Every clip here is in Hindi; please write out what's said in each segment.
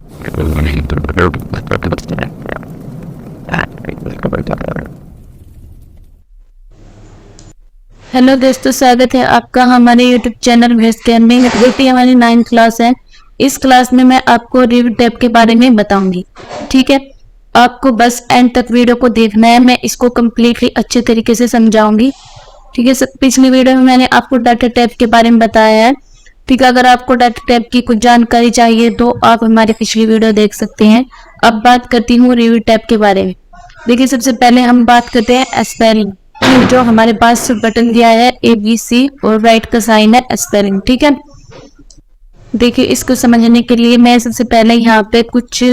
हेलो दोस्तों, स्वागत है आपका हमारे यूट्यूब चैनल भेज के में। बेटी हमारी 9th क्लास है। इस क्लास में मैं आपको रिव्यू टैब के बारे में बताऊंगी। ठीक है, आपको बस एंड तक वीडियो को देखना है। मैं इसको कम्प्लीटली अच्छे तरीके से समझाऊंगी। ठीक है, पिछली वीडियो में मैंने आपको डाटा टैब के बारे में बताया है। ठीक है, अगर आपको डाटा टैब की कुछ जानकारी चाहिए तो आप हमारी पिछली वीडियो देख सकते हैं। अब बात करती हूँ रिव्यू टैब के बारे में। देखिए, सबसे पहले हम बात करते हैं स्पेलिंग। जो हमारे पास बटन दिया है ABC और राइट का साइन है स्पेलिंग। ठीक है, देखिए इसको समझने के लिए मैं सबसे पहले यहाँ पे कुछ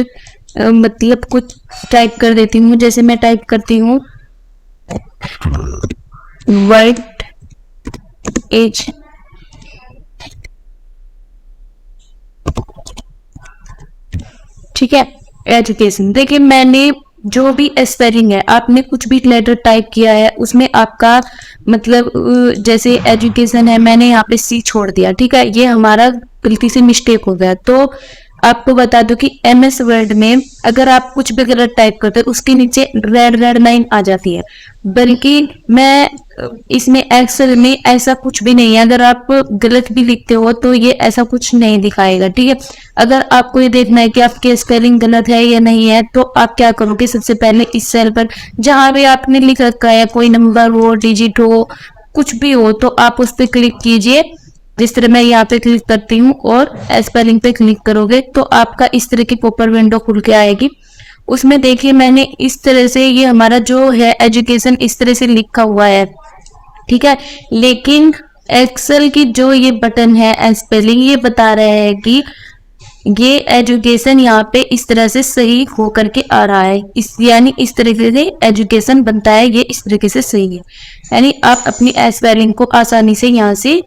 मतलब कुछ टाइप कर देती हूँ। जैसे मैं टाइप करती हूँ वाइट एज। ठीक है, एजुकेशन। देखिए, मैंने जो भी स्पेलिंग है, आपने कुछ भी लेटर टाइप किया है उसमें आपका मतलब जैसे एजुकेशन है, मैंने यहाँ पे C छोड़ दिया। ठीक है, ये हमारा गलती से मिस्टेक हो गया। तो आपको बता दो कि MS वर्ड में अगर आप कुछ भी गलत टाइप करते हो उसके नीचे रेड रेड लाइन आ जाती है। बल्कि मैं इसमें एक्सेल में ऐसा कुछ भी नहीं है। अगर आप गलत भी लिखते हो तो ये ऐसा कुछ नहीं दिखाएगा। ठीक है, अगर आपको ये देखना है कि आपकी स्पेलिंग गलत है या नहीं है तो आप क्या करोगे, सबसे पहले इस सेल पर जहां भी आपने लिख रखा है, कोई नंबर हो, डिजिट हो, कुछ भी हो, तो आप उस पर क्लिक कीजिए। जिस तरह मैं यहाँ पे क्लिक करती हूँ और स्पेलिंग पे क्लिक करोगे तो आपका इस तरह की पॉपअप विंडो खुल के आएगी। उसमें देखिए मैंने इस तरह से ये हमारा जो है एजुकेशन इस तरह से लिखा हुआ है। ठीक है, लेकिन एक्सेल की जो ये बटन है स्पेलिंग, ये बता रहे हैं कि ये एजुकेशन यहाँ पे इस तरह से सही हो करके आ रहा है। इस यानी इस तरीके से एजुकेशन बनता है, ये इस तरीके से सही है। यानी आप अपनी स्पेलिंग को आसानी से यहाँ से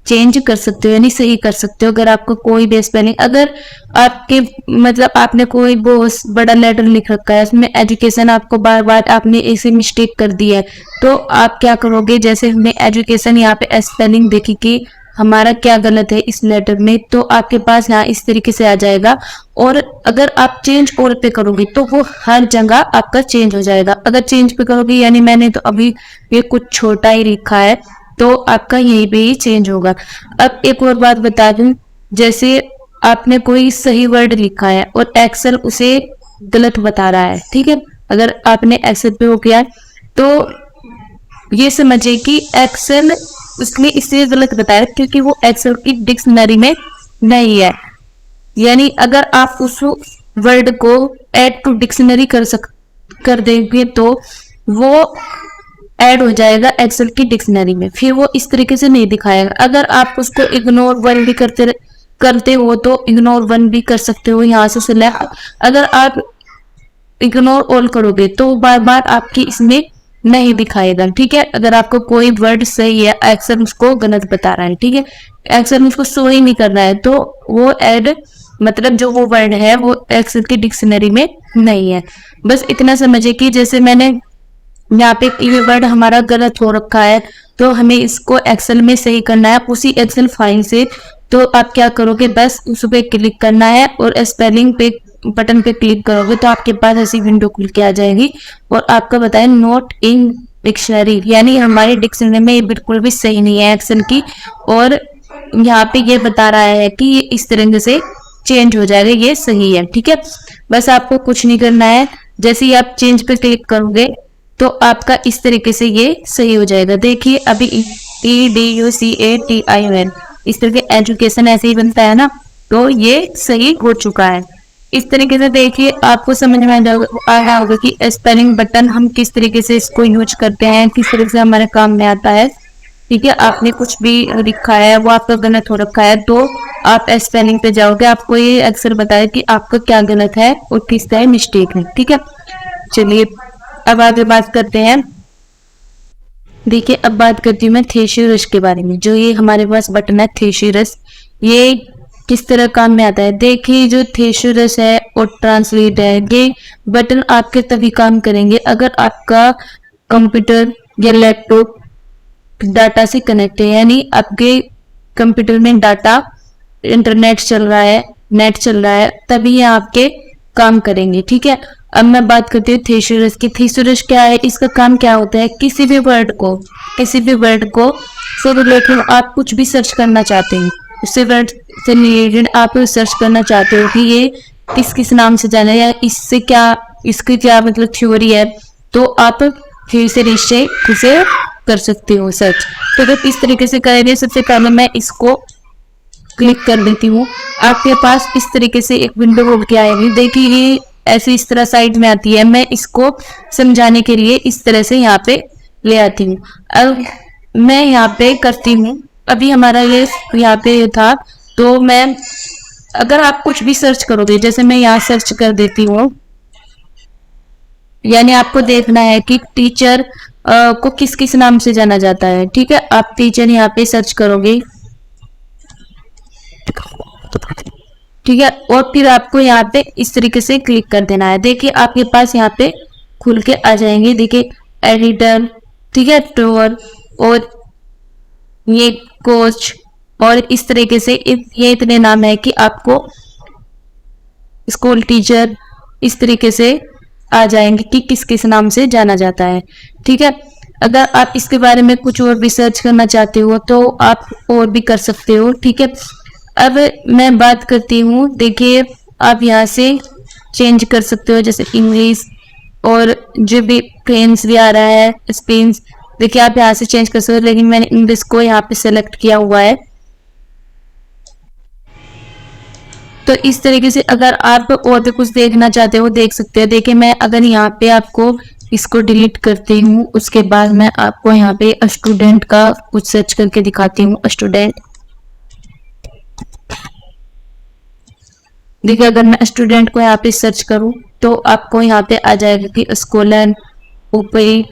चेंज कर सकते हो, यानी सही कर सकते हो। अगर आपको कोई भी स्पेलिंग, अगर आपके मतलब आपने कोई बहुत बड़ा लेटर लिख रखा है उसमें एजुकेशन आपको बार बार आपने ऐसे मिस्टेक कर दी है, तो आप क्या करोगे, जैसे हमने एजुकेशन यहाँ पे स्पेलिंग देखी कि हमारा क्या गलत है इस लेटर में, तो आपके पास यहाँ इस तरीके से आ जाएगा। और अगर आप चेंज और पे करोगे तो वो हर जगह आपका चेंज हो जाएगा। अगर चेंज पे करोगे, यानी मैंने तो अभी ये कुछ छोटा ही लिखा है तो आपका यहीं पे ही चेंज होगा। अब एक और बात बता दूं, जैसे आपने कोई सही वर्ड लिखा है और एक्सेल उसे गलत बता रहा है। ठीक है, अगर आपने एक्सेल पे हो किया तो ये समझिए कि एक्सेल उसने इसलिए गलत बताया क्योंकि वो एक्सेल की डिक्शनरी में नहीं है। यानी अगर आप उस वर्ड को ऐड टू डिक्शनरी कर देंगे तो वो ऐड हो जाएगा एक्सेल की डिक्शनरी में, फिर वो इस तरीके से नहीं दिखाएगा। अगर आप उसको इग्नोर वन भी करते हो तो इग्नोर वन भी कर सकते हो यहाँ से सिलेक्ट। अगर आप इग्नोर ऑल करोगे तो बार बार आपकी इसमें नहीं दिखाएगा। ठीक है, अगर आपको कोई वर्ड सही है, एक्सेल उसको गलत बता रहा है, ठीक है, एक्सेल उसको शो ही नहीं कर रहा है, तो वो ऐड मतलब जो वो वर्ड है वो एक्सेल की डिक्शनरी में नहीं है। बस इतना समझे कि जैसे मैंने यहाँ पे ये वर्ड हमारा गलत हो रखा है तो हमें इसको एक्सेल में सही करना है उसी एक्सेल फाइल से। तो आप क्या करोगे, बस उस पे क्लिक करना है और स्पेलिंग पे बटन पे क्लिक करोगे तो आपके पास ऐसी विंडो खुल के आ जाएगी और आपका बताए नोट इन डिक्शनरी, यानी हमारी डिक्शनरी में ये बिल्कुल भी सही नहीं है एक्सेल की। और यहाँ पे ये बता रहा है कि ये इस तरह से चेंज हो जाएगा, ये सही है। ठीक है, बस आपको कुछ नहीं करना है। जैसे ही आप चेंज पे क्लिक करोगे तो आपका इस तरीके से ये सही हो जाएगा। देखिए अभी EDUCATION इस तरह के एजुकेशन ऐसे ही बनता है ना, तो ये सही हो चुका है। इस तरीके से देखिए आपको समझ में आया होगा कि स्पेलिंग बटन हम किस तरीके से इसको यूज करते हैं, किस तरह से हमारे काम में आता है। ठीक है, आपने कुछ भी लिखा है वो आपका गलत हो रखा है तो आप स्पेलिंग पे जाओगे, आपको ये अक्सर बताया कि आपका क्या गलत है और किस तरह मिस्टेक है। ठीक है, चलिए अब आगे बात करते हैं। देखिए अब बात करती हूँ मैं थेसियरस के बारे में। जो ये हमारे पास बटन है थेसियरस, ये किस तरह काम में आता है। देखिए जो थेसियरस है और ट्रांसलेट है, ये बटन आपके तभी काम करेंगे अगर आपका कंप्यूटर या लैपटॉप डाटा से कनेक्ट है, यानी आपके कंप्यूटर में डाटा इंटरनेट चल रहा है नेट चल रहा है तभी ये आपके काम करेंगे। ठीक है, अब मैं बात करती हूँ थेसोरस की। थेसोरस क्या है, इसका काम क्या होता है, किसी भी वर्ड को से रिलेटेड आप कुछ भी सर्च करना चाहते हैं, उससे वर्ड से रिलेटेड आप सर्च करना चाहते हो कि ये किस किस नाम से जाना है या इससे क्या, इसकी क्या मतलब थ्योरी है, तो आप थेसोरस से उसे कर सकते हो सर्च। तो अगर इस तरीके से करेंगे, सबसे पहले मैं इसको क्लिक कर देती हूँ। आपके पास इस तरीके से एक विंडो खुल के आएगी। देखिए ये ऐसे इस तरह साइड में आती है। मैं इसको समझाने के लिए इस तरह से यहाँ पे ले आती हूँ। अब मैं यहाँ पे करती हूँ, अभी हमारा ये यहाँ पे था, तो मैं अगर आप कुछ भी सर्च करोगे, जैसे मैं यहाँ सर्च कर देती हूँ, यानी आपको देखना है कि टीचर को किस किस नाम से जाना जाता है। ठीक है, आप टीचर यहाँ पे सर्च करोगे। ठीक है, और फिर आपको यहाँ पे इस तरीके से क्लिक कर देना है। देखिए आपके पास यहाँ पे खुल के आ जाएंगे। देखिए एडिटर, ठीक है, टूर और ये कोच, और इस तरीके से ये इतने नाम है कि आपको स्कूल टीचर इस तरीके से आ जाएंगे कि किस किस नाम से जाना जाता है। ठीक है, अगर आप इसके बारे में कुछ और भी सर्च करना चाहते हो तो आप और भी कर सकते हो। ठीक है, अब मैं बात करती हूँ। देखिए आप यहाँ से चेंज कर सकते हो, जैसे इंग्लिश और जो भी फ्रेंच भी आ रहा है, स्पेन, देखिए आप यहाँ से चेंज कर सकते हो, लेकिन मैंने इंग्लिश को यहाँ पे सेलेक्ट किया हुआ है। तो इस तरीके से अगर आप और भी कुछ देखना चाहते हो देख सकते हैं। देखिए मैं अगर यहाँ पे आपको इसको डिलीट करती हूँ, उसके बाद मैं आपको यहाँ पे स्टूडेंट का कुछ सर्च करके दिखाती हूँ। स्टूडेंट, देखिए अगर मैं स्टूडेंट को यहाँ पे सर्च करूँ तो आपको यहाँ पे आ जाएगा कि स्कूलन, ऊपरी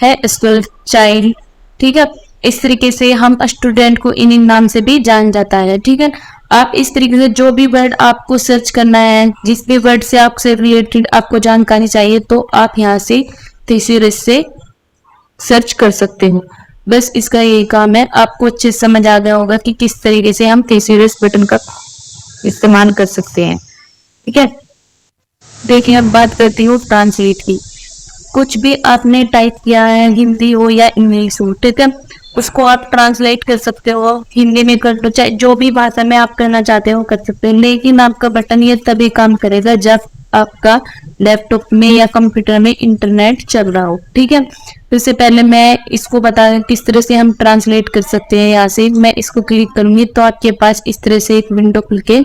है, स्कूल चाइल्ड। ठीक है, इस तरीके से हम स्टूडेंट को इन नाम से भी जान जाता है। ठीक है, आप इस तरीके से जो भी वर्ड आपको सर्च करना है, जिस भी वर्ड से आपसे रिलेटेड आपको जानकारी चाहिए, तो आप यहाँ से थेसोरस से सर्च कर सकते हो। बस इसका यही काम है। आपको अच्छे से समझ आ गया होगा कि किस तरीके से हम थेसोरस बटन का इस्तेमाल कर सकते हैं। ठीक है, देखिए अब बात करती हूँ ट्रांसलेट की। कुछ भी आपने टाइप किया है, हिंदी हो या इंग्लिश हो, ठीक है, उसको आप ट्रांसलेट कर सकते हो। हिंदी में कर लो, चाहे जो भी भाषा में आप करना चाहते हो कर सकते हो, लेकिन आपका बटन ये तभी काम करेगा जब आपका लैपटॉप में या कंप्यूटर में इंटरनेट चल रहा हो। ठीक है, तो इससे पहले मैं इसको बता किस तरह से हम ट्रांसलेट कर सकते हैं। यहाँ से मैं इसको क्लिक करूंगी तो आपके पास इस तरह से एक विंडो खुल के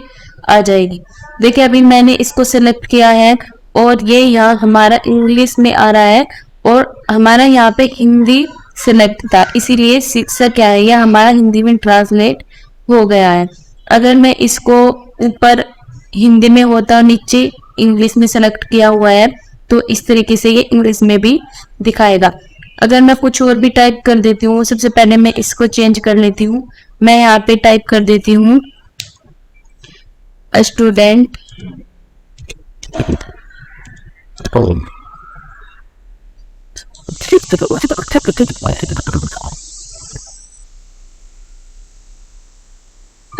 आ जाएगी। देखिए अभी मैंने इसको सेलेक्ट किया है और ये यहाँ हमारा इंग्लिश में आ रहा है और हमारा यहाँ पे हिंदी सिलेक्ट था, इसीलिए शिक्षक क्या है, यह हमारा हिंदी में ट्रांसलेट हो गया है। अगर मैं इसको ऊपर हिंदी में होता और नीचे इंग्लिश में सेलेक्ट किया हुआ है तो इस तरीके से ये इंग्लिश में भी दिखाएगा। अगर मैं कुछ और भी टाइप कर देती हूँ, सबसे पहले मैं इसको चेंज कर लेती हूँ। मैं यहाँ पे टाइप कर देती हूँ स्टूडेंट,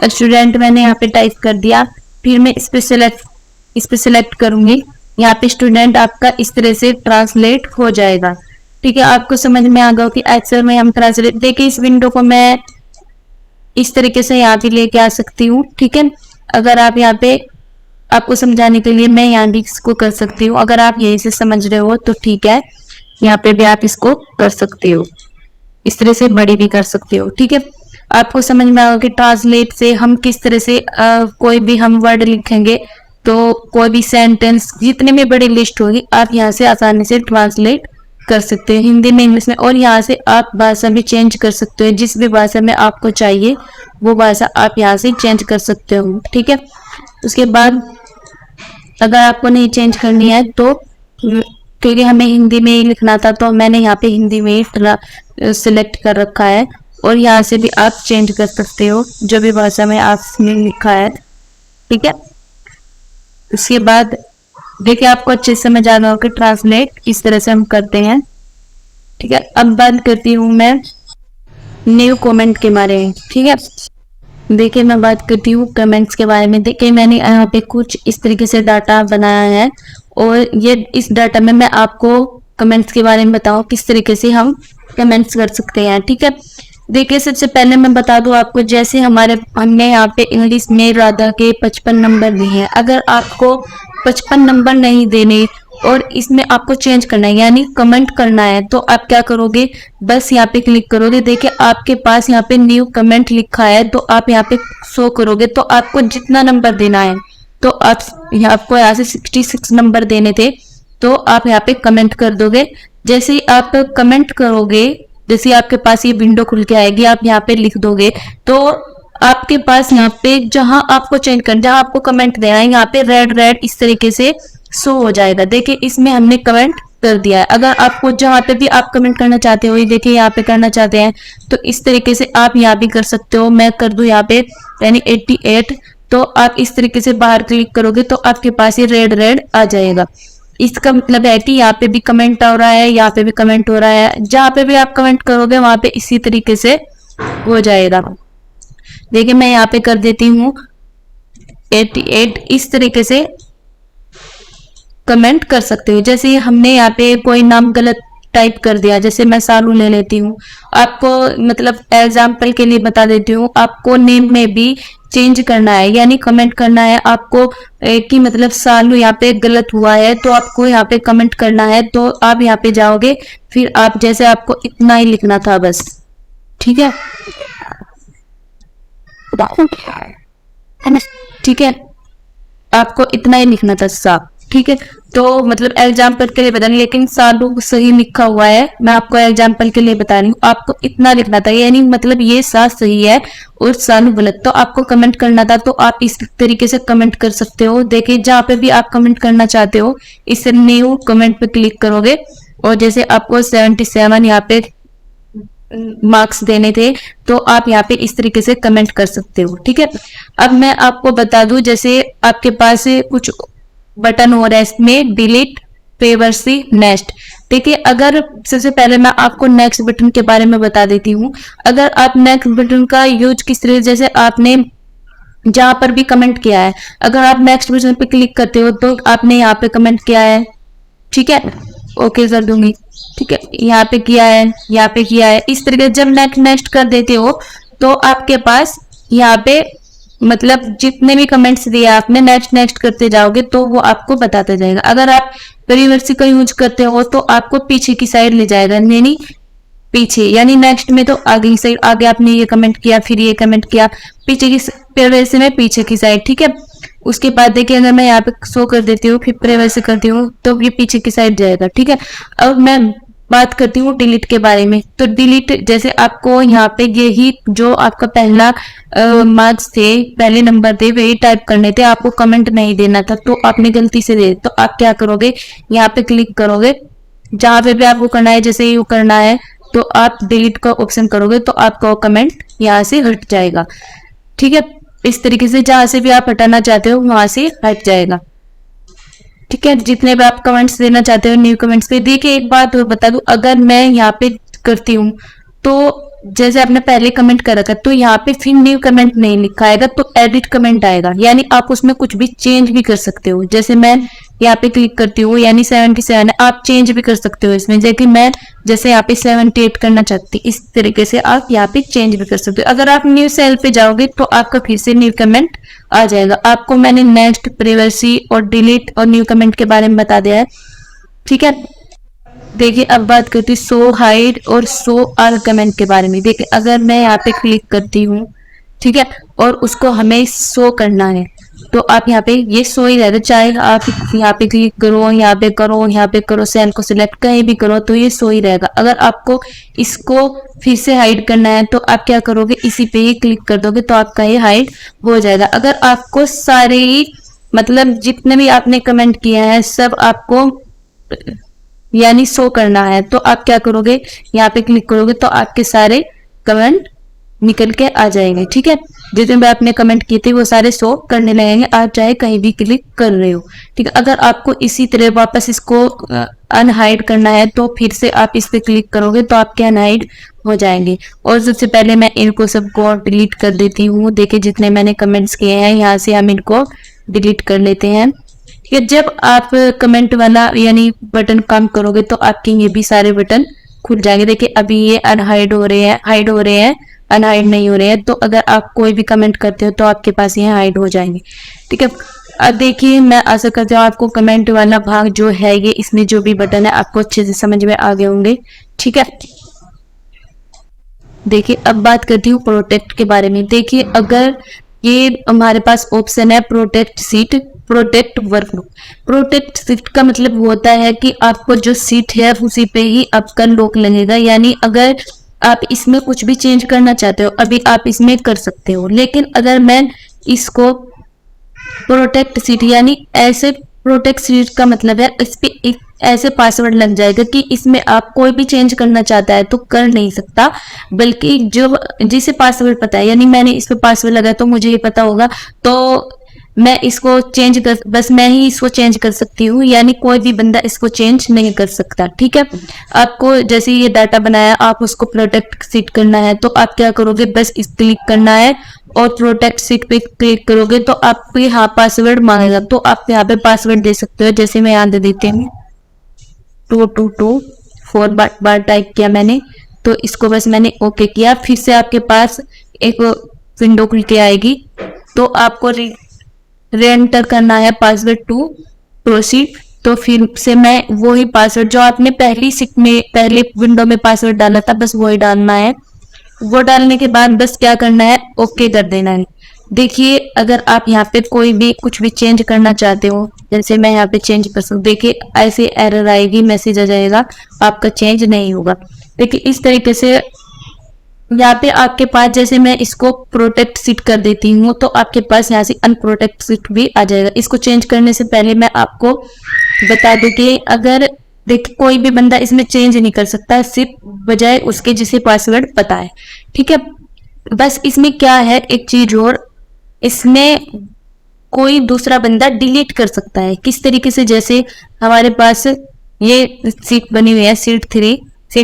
स्टूडेंट मैंने यहाँ पे टाइप कर दिया। फिर मैं इस पे सिलेक्ट करूंगी। यहाँ पे स्टूडेंट आपका इस तरह से ट्रांसलेट हो जाएगा। ठीक है, आपको समझ में आ गया कि एक्सेल में हम ट्रांसलेट, देखिए इस विंडो को मैं इस तरीके से यहाँ पे लेके आ सकती हूँ। ठीक है, अगर आप यहाँ पे, आपको समझाने के लिए मैं यहाँ भी इसको कर सकती हूँ। अगर आप यही से समझ रहे हो तो ठीक है, यहाँ पे भी आप इसको कर सकते हो, इस तरह से बड़ी भी कर सकते हो। ठीक है, आपको समझ में आएगा कि ट्रांसलेट से हम किस तरह से कोई भी हम वर्ड लिखेंगे तो कोई भी सेंटेंस जितने में बड़ी लिस्ट होगी आप यहाँ से आसानी से ट्रांसलेट कर सकते हैं हिंदी में, इंग्लिश में, और यहाँ से आप भाषा भी चेंज कर सकते हो। जिस भी भाषा में आपको चाहिए वो भाषा आप यहाँ से चेंज कर सकते हो। ठीक है, उसके बाद अगर आपको नहीं चेंज करनी है तो, क्योंकि हमें हिंदी में ही लिखना था तो मैंने यहाँ पे हिंदी में ही सिलेक्ट कर रखा है, और यहाँ से भी आप चेंज कर सकते हो जो भी भाषा में आपने लिखा है। ठीक है, उसके बाद देखिए आपको अच्छे से समझ आ रहा होगा कि ट्रांसलेट इस तरह से हम करते हैं। ठीक है, अब बात करती हूँ मैं न्यू कमेंट के बारे में। ठीक है, देखिए मैं बात करती हूँ कमेंट्स के बारे में। देखिए मैंने यहाँ पे कुछ इस तरीके से डाटा बनाया है और ये इस डाटा में मैं आपको कमेंट्स के बारे में बताऊँ किस तरीके से हम कमेंट्स कर सकते हैं, ठीक है। देखिए सबसे पहले मैं बता दूं आपको, जैसे हमने यहाँ पे इंग्लिश में राधा के 55 नंबर दिए हैं। अगर आपको 55 नंबर नहीं देने और इसमें आपको चेंज करना है यानी कमेंट करना है, तो आप क्या करोगे, बस यहाँ पे क्लिक करोगे। देखिए आपके पास यहाँ पे न्यू कमेंट लिखा है, तो आप यहाँ पे शो करोगे। तो आपको जितना नंबर देना है, तो आपको यहाँ से 66 नंबर देने थे, तो आप यहाँ पे कमेंट कर दोगे। जैसे ही आप कमेंट करोगे, जैसे आपके पास ये विंडो खुल के आएगी, आप यहाँ पे लिख दोगे, तो आपके पास यहाँ पे जहां आपको चेंज करना, जहां आपको कमेंट देना है, यहाँ पे रेड रेड इस तरीके से शो हो जाएगा। देखिए इसमें हमने कमेंट कर दिया है। अगर आपको जहां पे भी आप कमेंट करना चाहते हो, ये देखिए यहाँ पे करना चाहते हैं, तो इस तरीके से आप यहाँ भी कर सकते हो। मैं कर दूं यहाँ पे यानी 88, तो आप इस तरीके से बाहर क्लिक करोगे तो आपके पास ये रेड रेड आ जाएगा। इसका मतलब है कि यहाँ पे भी कमेंट हो रहा है, यहाँ पे भी कमेंट हो रहा है। जहाँ पे भी आप कमेंट करोगे वहां पे इसी तरीके से हो जाएगा। देखिए मैं यहाँ पे कर देती हूँ 88, इस तरीके से कमेंट कर सकते हो। जैसे हमने यहाँ पे कोई नाम गलत टाइप कर दिया, जैसे मैं सालू ले लेती हूँ, आपको मतलब एग्जाम्पल के लिए बता देती हूँ, आपको नेम में भी चेंज करना है यानी कमेंट करना है आपको कि मतलब सालू यहाँ पे गलत हुआ है, तो आपको यहाँ पे कमेंट करना है। तो आप यहाँ पे जाओगे, फिर आप जैसे आपको इतना ही लिखना था बस, ठीक है, ठीक है, आपको इतना ही लिखना था साफ, ठीक है। तो मतलब एग्जाम्पल के लिए बता रही, लेकिन सालू सही लिखा हुआ है, मैं आपको एग्जाम्पल के लिए बता रही हूँ, आपको इतना लिखना था यानी मतलब ये साथ सही है और सालू गलत, तो आपको कमेंट करना था। तो आप इस तरीके से कमेंट कर सकते हो। देखिए जहाँ पे भी आप कमेंट करना चाहते हो, इस न्यू कमेंट पे क्लिक करोगे और जैसे आपको 77 यहाँ पे मार्क्स देने थे, तो आप यहाँ पे इस तरीके से कमेंट कर सकते हो, ठीक है। अब मैं आपको बता दूं, जैसे आपके पास कुछ बटन हो रहा है इसमें, डिलीट, प्रिवसी, नेक्स्ट। देखिए अगर सबसे पहले मैं आपको नेक्स्ट बटन के बारे में बता देती हूँ। अगर आप नेक्स्ट बटन का यूज किस तरह, जैसे आपने जहां पर भी कमेंट किया है, अगर आप नेक्स्ट बटन पे क्लिक करते हो तो आपने यहाँ पे कमेंट किया है, ठीक है, ओके कर दूंगी, ठीक है, यहाँ पे किया है, यहाँ पे किया है, इस तरीके से जब नेक्स्ट नेक्स्ट कर देते हो तो आपके पास यहाँ पे मतलब जितने भी कमेंट्स दिए आपने नेक्स्ट नेक्स्ट करते जाओगे तो वो आपको बताता जाएगा। अगर आप रिवर्स का यूज करते हो तो आपको पीछे की साइड ले जाएगा, यानी पीछे यानी नेक्स्ट में तो आगे की साइड, आगे आपने ये कमेंट किया, फिर ये कमेंट किया, पीछे की प्रिवसी में पीछे की साइड, ठीक है। उसके बाद देखिए अगर मैं यहाँ पे शो कर देती हूँ, फिर प्रिवसी करती हूँ, तो ये पीछे की साइड जाएगा, ठीक है। अब मैं बात करती हूँ डिलीट के बारे में। तो डिलीट, जैसे आपको यहाँ पे यही जो आपका पहला मार्क्स थे, पहले नंबर थे, वही टाइप करने थे, आपको कमेंट नहीं देना था, तो आपने गलती से दे, तो आप क्या करोगे, यहाँ पे क्लिक करोगे, जहां पे भी आपको करना है, जैसे यू करना है, तो आप डिलीट का ऑप्शन करोगे तो आपका कमेंट यहाँ से हट जाएगा, ठीक है। इस तरीके से जहां से भी आप हटाना चाहते हो वहां से हट जाएगा, ठीक है। जितने भी आप कमेंट्स देना चाहते हो न्यू कमेंट्स पे। देखिए एक बात और बता दूं, अगर मैं यहाँ पे करती हूँ तो जैसे आपने पहले कमेंट करा था, तो यहाँ पे फिर न्यू कमेंट नहीं लिखा आएगा, तो एडिट कमेंट आएगा, यानी आप उसमें कुछ भी चेंज भी कर सकते हो। जैसे मैं यहाँ पे क्लिक करती हूँ, यानी 77 है, आप चेंज भी कर सकते हो इसमें। जैसे मैं जैसे यहाँ पे 78 करना चाहती, इस तरीके से आप यहाँ पे चेंज भी कर सकते हो। अगर आप न्यू सेल पे जाओगे तो आपका फिर से न्यू कमेंट आ जाएगा। आपको मैंने नेक्स्ट, प्रिवसी और डिलीट और न्यू कमेंट के बारे में बता दिया है, ठीक है। देखिए अब बात करती हूँ शो हाइड और शो ऑल कमेंट के बारे में। देखिए अगर मैं यहाँ पे क्लिक करती हूँ, ठीक है, और उसको हमें शो करना है, तो आप यहाँ पे ये शो ही रहेगा, चाहे आप यहाँ पे क्लिक करो, यहाँ पे करो, यहाँ पे करो, सेल को सिलेक्ट कहीं भी करो, तो ये शो ही रहेगा। अगर आपको इसको फिर से हाइड करना है तो आप क्या करोगे, इसी पे ही क्लिक कर दोगे तो आपका ये हाइड हो जाएगा। अगर आपको सारे ही मतलब जितने भी आपने कमेंट किए हैं सब आपको यानी शो करना है, तो आप क्या करोगे, यहाँ पे क्लिक करोगे तो आपके सारे कमेंट निकल के आ जाएंगे। ठीक है, जितने भी आपने कमेंट किए थे वो सारे शो करने लगेंगे, आप चाहे कहीं भी क्लिक कर रहे हो। ठीक है, अगर आपको इसी तरह वापस इसको अनहाइड करना है तो फिर से आप इस पे क्लिक करोगे तो आपके अनहाइड हो जाएंगे। और सबसे पहले मैं इनको सबको डिलीट कर देती हूँ। देखिए जितने मैंने कमेंट्स किए हैं यहाँ से हम इनको डिलीट कर लेते हैं। ठीक है, जब आप कमेंट वाला यानी बटन काम करोगे तो आपके ये भी सारे बटन खुल जाएंगे। देखिए अभी ये अनहाइड हो रहे हैं, हाइड हो रहे हैं, अनहाइड नहीं हो रहे हैं। तो अगर आप कोई भी कमेंट करते हो तो आपके पास ये हाइड हो जाएंगे। ठीक है, अब देखिए मैं आशा करती हूँ आपको कमेंट वाला भाग जो है ये इसमें जो भी बटन है आपको अच्छे से समझ में आ गए होंगे। ठीक है, देखिए अब बात करती हूँ प्रोटेक्ट के बारे में। देखिए अगर ये हमारे पास ऑप्शन है protect seat, protect workbook. Protect seat का मतलब होता है कि आपको जो सीट है उसी पे ही आपका लॉक लगेगा। यानी अगर आप इसमें कुछ भी चेंज करना चाहते हो अभी आप इसमें कर सकते हो, लेकिन अगर मैं इसको प्रोटेक्ट सीट यानी ऐसे, प्रोटेक्ट सीट का मतलब है इस पे एक ऐसे पासवर्ड लग जाएगा कि इसमें आप कोई भी चेंज करना चाहता है तो कर नहीं सकता, बल्कि जो जिसे पासवर्ड पता है, यानी मैंने इस पे पासवर्ड लगाया तो मुझे ये पता होगा तो मैं इसको चेंज कर, बस मैं ही इसको चेंज कर सकती हूँ, यानी कोई भी बंदा इसको चेंज नहीं कर सकता। ठीक है, आपको जैसे ये डाटा बनाया आप उसको प्रोटेक्ट सीट करना है तो आप क्या करोगे, बस इस क्लिक करना है और प्रोटेक्ट सीट पे क्लिक करोगे तो आपको यहाँ पासवर्ड मांगेगा। तो आप यहाँ पे पासवर्ड दे सकते हो, जैसे मैं यहाँ दे देती हूँ 222 बार टाइप किया मैंने, तो इसको बस मैंने ओके किया। फिर से आपके पास एक विंडो खुल के आएगी तो आपको रे एंटर करना है पासवर्ड टू प्रोसीड। तो फिर से मैं वही पासवर्ड जो आपने पहली सीट में पहले विंडो में पासवर्ड डाला था बस वही डालना है। वो डालने के बाद बस क्या करना है, ओके कर देना है। देखिए अगर आप यहाँ पे कोई भी कुछ भी चेंज करना चाहते हो, जैसे मैं यहाँ पे चेंज कर सकूँ, देखिए ऐसे एरर आएगी, मैसेज आ जाएगा आपका चेंज नहीं होगा। देखिए इस तरीके से यहाँ पे आपके पास, जैसे मैं इसको प्रोटेक्ट सीट कर देती हूँ तो आपके पास यहाँ से अनप्रोटेक्ट सीट भी आ जाएगा। इसको चेंज करने से पहले मैं आपको बता दूं कि अगर देखिए कोई भी बंदा इसमें चेंज नहीं कर सकता सिर्फ बजाय उसके जिसे पासवर्ड पता है। ठीक है, बस इसमें क्या है एक चीज और, इसमें कोई दूसरा बंदा डिलीट कर सकता है। किस तरीके से, जैसे हमारे पास ये सीट बनी हुई है सीट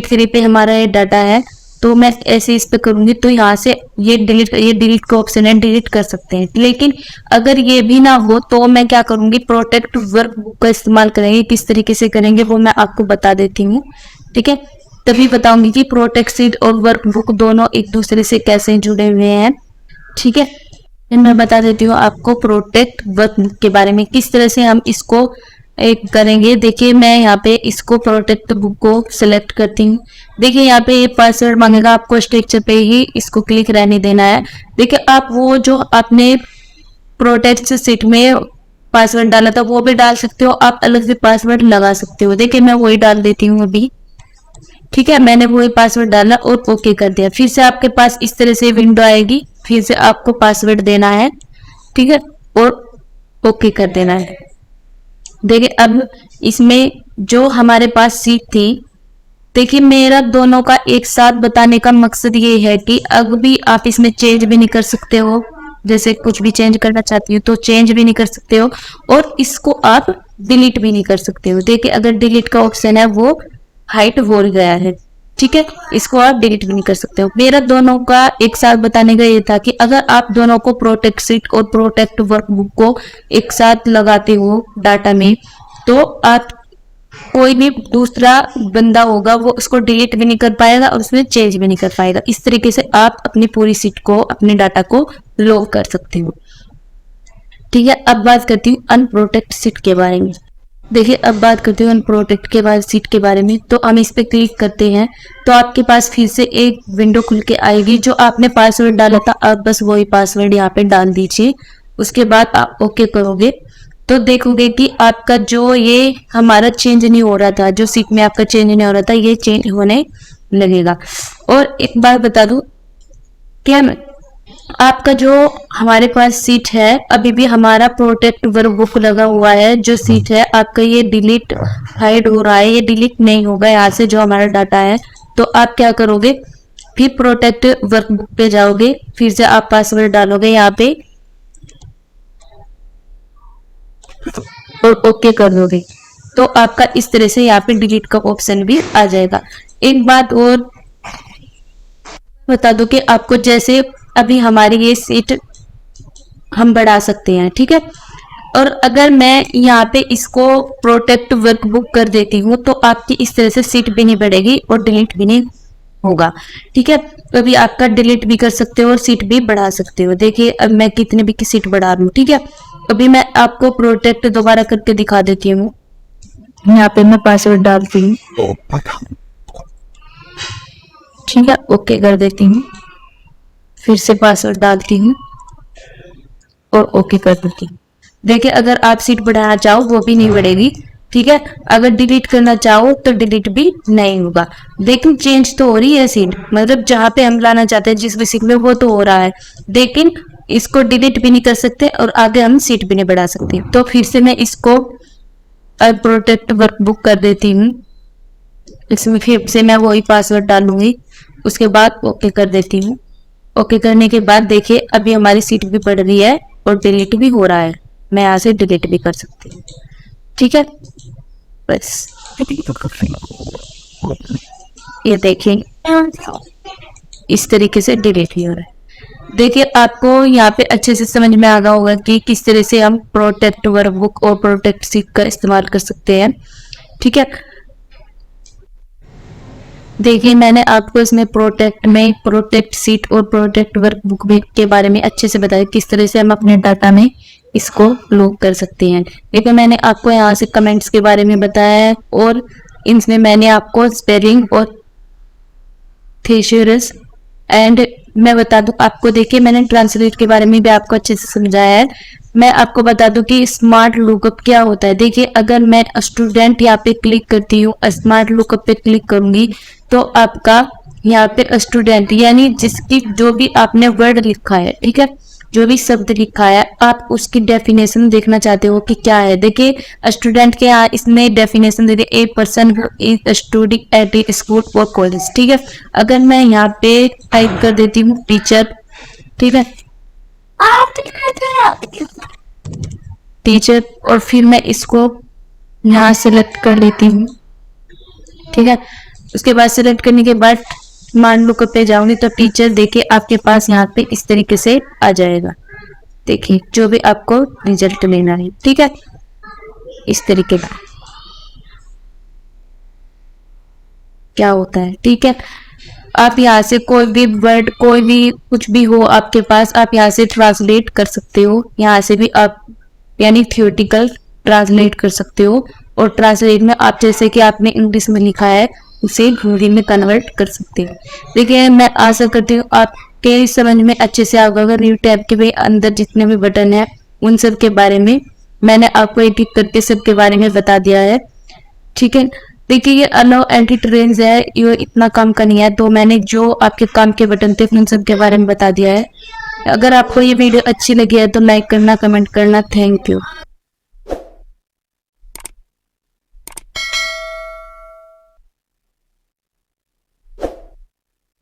थ्री पे हमारा ये डाटा है, तो मैं ऐसे इस पे करूंगी तो यहाँ से ये डिलीट का ऑप्शन है, डिलीट कर सकते हैं। लेकिन अगर ये भी ना हो तो मैं क्या करूंगी, प्रोटेक्ट वर्कबुक का इस्तेमाल करेंगे। किस तरीके से करेंगे वो मैं आपको बता देती हूँ। ठीक है, तभी बताऊंगी कि प्रोटेक्ट सीट और वर्कबुक दोनों एक दूसरे से कैसे जुड़े हुए हैं। ठीक है, मैं बता देती हूँ आपको प्रोटेक्ट वर्कबुक के बारे में, किस तरह से हम इसको एक करेंगे। देखिए मैं यहाँ पे इसको प्रोटेक्ट बुक को सिलेक्ट करती हूँ। देखिए यहाँ पे ये पासवर्ड मांगेगा, आपको स्ट्रक्चर पे ही इसको क्लिक रहने देना है। देखिए आप वो जो आपने प्रोटेक्ट सीट में पासवर्ड डाला था वो भी डाल सकते हो, आप अलग से पासवर्ड लगा सकते हो। देखिए मैं वही डाल देती हूँ अभी। ठीक है, मैंने वही पासवर्ड डाला और ओके कर दिया। फिर से आपके पास इस तरह से विंडो आएगी, फिर से आपको पासवर्ड देना है। ठीक है, और ओके कर देना है। देखिए अब इसमें जो हमारे पास सीट थी, देखिए मेरा दोनों का एक साथ बताने का मकसद ये है कि अब भी आप इसमें चेंज भी नहीं कर सकते हो, जैसे कुछ भी चेंज करना चाहती हो तो चेंज भी नहीं कर सकते हो, और इसको आप डिलीट भी नहीं कर सकते हो। देखिए अगर डिलीट का ऑप्शन है वो हाइड हो गया है। ठीक है, इसको आप डिलीट भी नहीं कर सकते हो। मेरा दोनों का एक साथ बताने का ये था कि अगर आप दोनों को प्रोटेक्ट सीट और प्रोटेक्ट वर्कबुक को एक साथ लगाते हो डाटा में, तो आप कोई भी दूसरा बंदा होगा वो उसको डिलीट भी नहीं कर पाएगा और उसमें चेंज भी नहीं कर पाएगा। इस तरीके से आप अपनी पूरी सीट को, अपने डाटा को लॉक कर सकते हो। ठीक है, अब बात करती हूँ अनप्रोटेक्ट सीट के बारे में। देखिए अब बात करते हैं अनप्रोटेक्ट के बाद सीट के बारे में। तो हम इस पे क्लिक करते हैं तो आपके पास फिर से एक विंडो खुल के आएगी। जो आपने पासवर्ड डाला था आप बस वही पासवर्ड यहाँ पे डाल दीजिए। उसके बाद आप ओके करोगे तो देखोगे कि आपका जो ये हमारा चेंज नहीं हो रहा था, जो सीट में आपका चेंज नहीं हो रहा था, ये चेंज होने लगेगा। और एक बात बता दूं, क्या आपका जो हमारे पास सीट है अभी भी हमारा प्रोटेक्ट वर्कबुक लगा हुआ है, जो सीट है आपका ये डिलीट हाइड हो रहा है, ये डिलीट नहीं होगा यहाँ से जो हमारा डाटा है। तो आप क्या करोगे, फिर प्रोटेक्ट वर्कबुक पे जाओगे, फिर से आप पासवर्ड डालोगे यहाँ पे और ओके कर दोगे, तो आपका इस तरह से यहाँ पे डिलीट का ऑप्शन भी आ जाएगा। एक बात और बता दो कि आपको जैसे अभी हमारी ये सीट हम बढ़ा सकते हैं, ठीक है। और अगर मैं यहाँ पे इसको प्रोटेक्ट वर्कबुक कर देती हूँ तो आपकी इस तरह से सीट भी नहीं बढ़ेगी और डिलीट भी नहीं होगा, ठीक है। अभी आपका डिलीट भी कर सकते हो और सीट भी बढ़ा सकते हो। देखिए अब मैं कितने भी की सीट बढ़ा रही हूँ, ठीक है। अभी मैं आपको प्रोटेक्ट दोबारा करके दिखा देती हूँ। यहाँ पे मैं पासवर्ड डालती हूँ, ठीक है, ओके कर देती हूँ, फिर से पासवर्ड डालती हूँ और ओके कर देती हूँ। देखिए अगर आप सीट बढ़ाना चाहो वो भी नहीं बढ़ेगी, ठीक है। अगर डिलीट करना चाहो तो डिलीट भी नहीं होगा। लेकिन चेंज तो हो रही है सीट, मतलब जहाँ पे हम लाना चाहते हैं जिस भी सीट में वो तो हो रहा है, लेकिन इसको डिलीट भी नहीं कर सकते और आगे हम सीट भी नहीं बढ़ा सकते। तो फिर से मैं इसको प्रोटेक्ट वर्कबुक कर देती हूँ, इसमें फिर से मैं वही पासवर्ड डालूंगी, उसके बाद ओके कर देती हूँ। ओके करने के बाद देखिए अभी हमारी सीट भी बढ़ रही है और डिलीट भी हो रहा है। मैं यहाँ से डिलीट भी कर सकती हूँ, ठीक है। बस ये देखिए इस तरीके से डिलीट भी हो रहा है। देखिए आपको यहाँ पे अच्छे से समझ में आ गया होगा कि किस तरह से हम प्रोटेक्ट वर्कबुक और प्रोटेक्ट सीट का इस्तेमाल कर सकते हैं, ठीक है। देखिए मैंने आपको इसमें प्रोटेक्ट में प्रोटेक्ट सीट और प्रोटेक्ट वर्कबुक के बारे में अच्छे से बताया किस तरह से हम अपने डाटा में इसको लॉक कर सकते हैं। देखिए मैंने आपको यहाँ से कमेंट्स के बारे में बताया है और इनमें मैंने आपको स्पेलिंग और थेसियरस एंड मैं बता दूं आपको, देखिए मैंने ट्रांसलेट के बारे में भी आपको अच्छे से समझाया है। मैं आपको बता दूं कि स्मार्ट लुकअप क्या होता है। देखिए अगर मैं स्टूडेंट यहाँ पे क्लिक करती हूँ, स्मार्ट लुकअप पे क्लिक करूंगी तो आपका यहाँ पे स्टूडेंट यानी जिसकी जो भी आपने वर्ड लिखा है, ठीक है, जो भी शब्द लिखा है आप उसकी डेफिनेशन देखना चाहते हो कि क्या है। देखिए स्टूडेंट के यहाँ इसमें डेफिनेशन दे दे a person is studying at a school और कॉलेज, ठीक है। अगर मैं यहाँ पे टाइप कर देती हूँ टीचर, ठीक है, टीचर, और फिर मैं इसको यहाँ सेलेक्ट कर लेती हूँ, ठीक है। उसके बाद सेलेक्ट करने के बाद मान लो पे जाऊंगी तो टीचर देखिए आपके पास यहाँ पे इस तरीके से आ जाएगा। देखिए जो भी आपको रिजल्ट लेना है, ठीक है, इस तरीके का क्या होता है, ठीक है। आप यहाँ से कोई भी वर्ड कोई भी कुछ भी हो आपके पास आप यहाँ से ट्रांसलेट कर सकते हो। यहाँ से भी आप यानी थियोरेटिकल ट्रांसलेट कर सकते हो और ट्रांसलेट में आप जैसे कि आपने इंग्लिश में लिखा है उसे हिंदी में कन्वर्ट कर सकते हो। देखिए मैं आशा करती हूँ आपके समझ में अच्छे से आ गया। अगर न्यू टैब के अंदर जितने भी बटन है उन सब के बारे में मैंने आपको एक एक करके सब के बारे में बता दिया है, ठीक है। देखिए ये अलाउ एडिट रेंज है, ये इतना काम का नहीं है, तो मैंने जो आपके काम के बटन थे उन सब के बारे में बता दिया है। अगर आपको ये वीडियो अच्छी लगी है तो लाइक करना, कमेंट करना। Thank you.